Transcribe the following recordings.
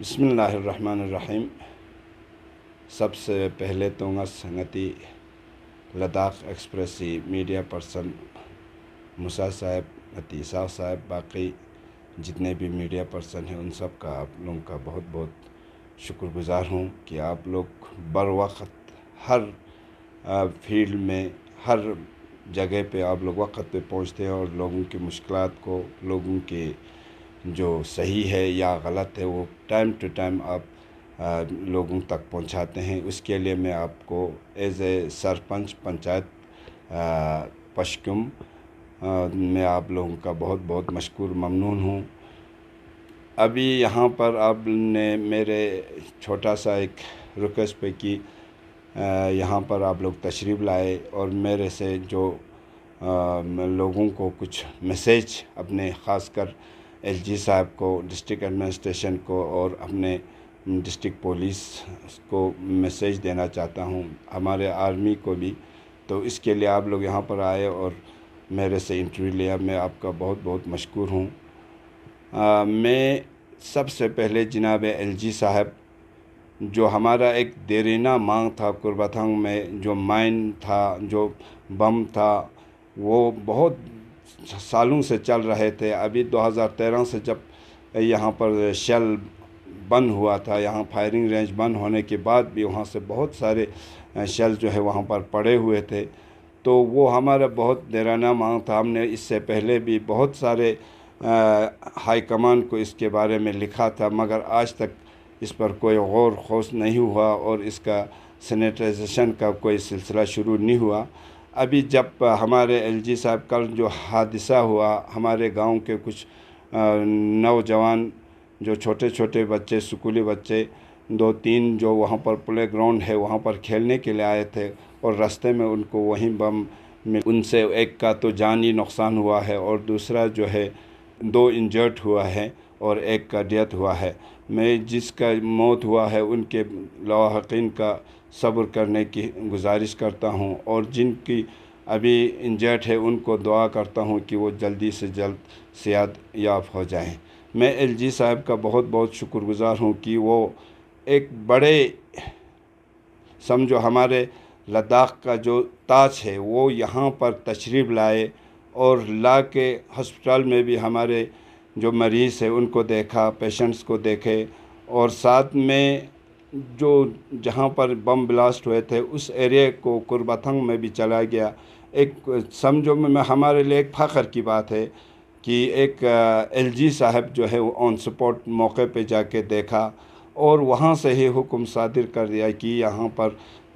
بسم اللہ الرحمن الرحیم۔ سب سے پہلے تو سنگتی لداخ ایکسپریسی میڈیا پرسن موسیٰ صاحب، عتیصہ صاحب، باقی جتنے بھی میڈیا پرسن ہیں ان سب کا آپ لوگوں کا بہت بہت شکر گزار ہوں کہ آپ لوگ بر وقت ہر فیلڈ میں ہر جگہ پہ آپ لوگ وقت پہ پہنچتے ہیں اور لوگوں کی مشکلات کو، لوگوں کے جو صحیح ہے یا غلط ہے وہ ٹائم ٹو ٹائم آپ لوگوں تک پہنچاتے ہیں۔ اس کے لیے میں آپ کو ایز اے سرپنچ پنچایت پشکم میں آپ لوگوں کا بہت بہت مشکور ممنون ہوں۔ ابھی یہاں پر آپ نے میرے چھوٹا سا ایک ریکویسٹ پہ کی، یہاں پر آپ لوگ تشریف لائے اور میرے سے جو لوگوں کو کچھ میسیج اپنے خاص کر ایل جی صاحب کو، ڈسٹرکٹ ایڈمنسٹریشن کو اور اپنے ڈسٹرکٹ پولیس کو میسیج دینا چاہتا ہوں، ہمارے آرمی کو بھی۔ تو اس کے لیے آپ لوگ یہاں پر آئے اور میرے سے انٹرویو لیا، میں آپ کا بہت بہت مشکور ہوں۔ میں سب سے پہلے جناب ایل جی صاحب، جو ہمارا ایک دیرینہ مانگ تھا قربتھنگ میں، جو مائن تھا، جو بم تھا، وہ بہت سالوں سے چل رہے تھے۔ ابھی 2013 سے جب یہاں پر شیل بند ہوا تھا، یہاں فائرنگ رینج بند ہونے کے بعد بھی وہاں سے بہت سارے شیل جو ہے وہاں پر پڑے ہوئے تھے، تو وہ ہمارا بہت دیرینہ مانگ تھا۔ ہم نے اس سے پہلے بھی بہت سارے ہائی کمان کو اس کے بارے میں لکھا تھا، مگر آج تک اس پر کوئی غور خوض نہیں ہوا اور اس کا سینیٹائزیشن کا کوئی سلسلہ شروع نہیں ہوا۔ ابھی جب ہمارے ایل جی صاحب کل جو حادثہ ہوا، ہمارے گاؤں کے کچھ نوجوان جو چھوٹے چھوٹے بچے، اسکولی بچے 2-3 جو وہاں پر پلے گراؤنڈ ہے وہاں پر کھیلنے کے لیے آئے تھے اور راستے میں ان کو وہیں بم میں ان سے ایک کا تو جانی نقصان ہوا ہے اور دوسرا جو ہے 2 انجرڈ ہوا ہے اور ایک کا ڈیتھ ہوا ہے۔ میں جس کا موت ہوا ہے ان کے لاحقین کا صبر کرنے کی گزارش کرتا ہوں، اور جن کی ابھی انجرڈ ہے ان کو دعا کرتا ہوں کہ وہ جلدی سے جلد صحت یاب ہو جائیں۔ میں ایل جی صاحب کا بہت بہت شکر گزار ہوں کہ وہ ایک بڑے سمجھو ہمارے لداخ کا جو تاج ہے وہ یہاں پر تشریف لائے اور لا کے ہسپتال میں بھی ہمارے جو مریض ہے ان کو دیکھا، پیشنٹس کو دیکھے، اور ساتھ میں جو جہاں پر بم بلاسٹ ہوئے تھے اس ایریا کو قربتھنگ میں بھی چلا گیا۔ ایک سمجھو میں ہمارے لیے ایک فخر کی بات ہے کہ ایک ایل جی صاحب جو ہے وہ آن سپورٹ موقع پہ جا کے دیکھا اور وہاں سے ہی حکم صادر کر دیا کہ یہاں پر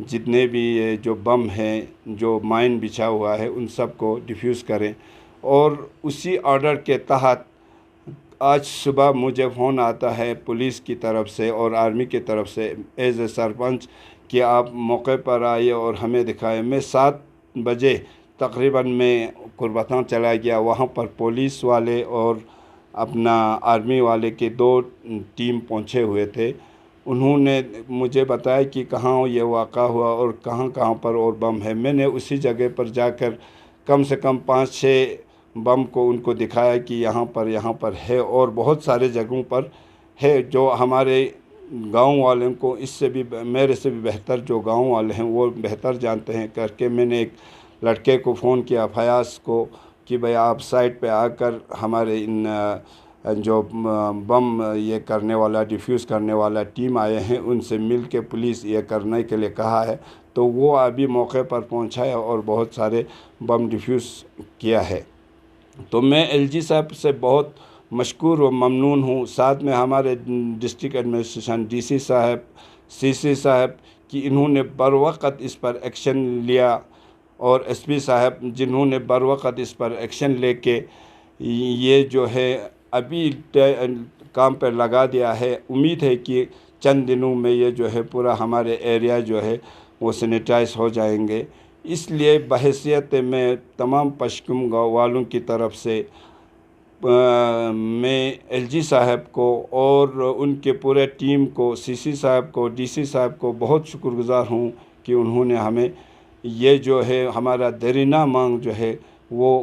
جتنے بھی جو بم ہیں، جو مائن بچھا ہوا ہے ان سب کو ڈیفیوز کریں۔ اور اسی آرڈر کے تحت آج صبح مجھے فون آتا ہے پولیس کی طرف سے اور آرمی کی طرف سے ایز اے سرپنچ کہ آپ موقع پر آئیے اور ہمیں دکھائیں۔ میں 7 بجے تقریباً میں قربتھنگ چلا گیا، وہاں پر پولیس والے اور اپنا آرمی والے کے 2 ٹیم پہنچے ہوئے تھے۔ انہوں نے مجھے بتایا کہ کہاں یہ واقع ہوا اور کہاں کہاں پر اور بم ہے۔ میں نے اسی جگہ پر جا کر کم سے کم 5-6 بم کو ان کو دکھایا کہ یہاں پر ہے اور بہت سارے جگہوں پر ہے، جو ہمارے گاؤں والوں کو اس سے بھی میرے سے بھی بہتر جو گاؤں والے ہیں وہ بہتر جانتے ہیں کر کے میں نے ایک لڑکے کو فون کیا، فیاض کو، کہ بھئی آپ سائٹ پہ آ کر ہمارے ان جو بم یہ کرنے والا ڈیفیوز کرنے والا ٹیم آئے ہیں ان سے مل کے پولیس یہ کرنے کے لیے کہا ہے، تو وہ ابھی موقع پر پہنچا ہے اور بہت سارے بم ڈیفیوز کیا ہے۔ تو میں ایل جی صاحب سے بہت مشکور و ممنون ہوں، ساتھ میں ہمارے ڈسٹرکٹ ایڈمنسٹریشن ڈی سی صاحب، سی سی صاحب کہ انہوں نے بر وقت اس پر ایکشن لیا، اور ایس پی صاحب جنہوں نے بر وقت اس پر ایکشن لے کے یہ جو ہے ابھی کام پر لگا دیا ہے۔ امید ہے کہ چند دنوں میں یہ جو ہے پورا ہمارے ایریا جو ہے وہ سینیٹائز ہو جائیں گے۔ اس لیے بحیثیت میں تمام پشکم گاؤں والوں کی طرف سے میں ایل جی صاحب کو اور ان کے پورے ٹیم کو، سی سی صاحب کو، ڈی سی صاحب کو بہت شکر گزار ہوں کہ انہوں نے ہمیں یہ جو ہے ہمارا دیرینہ مانگ جو ہے وہ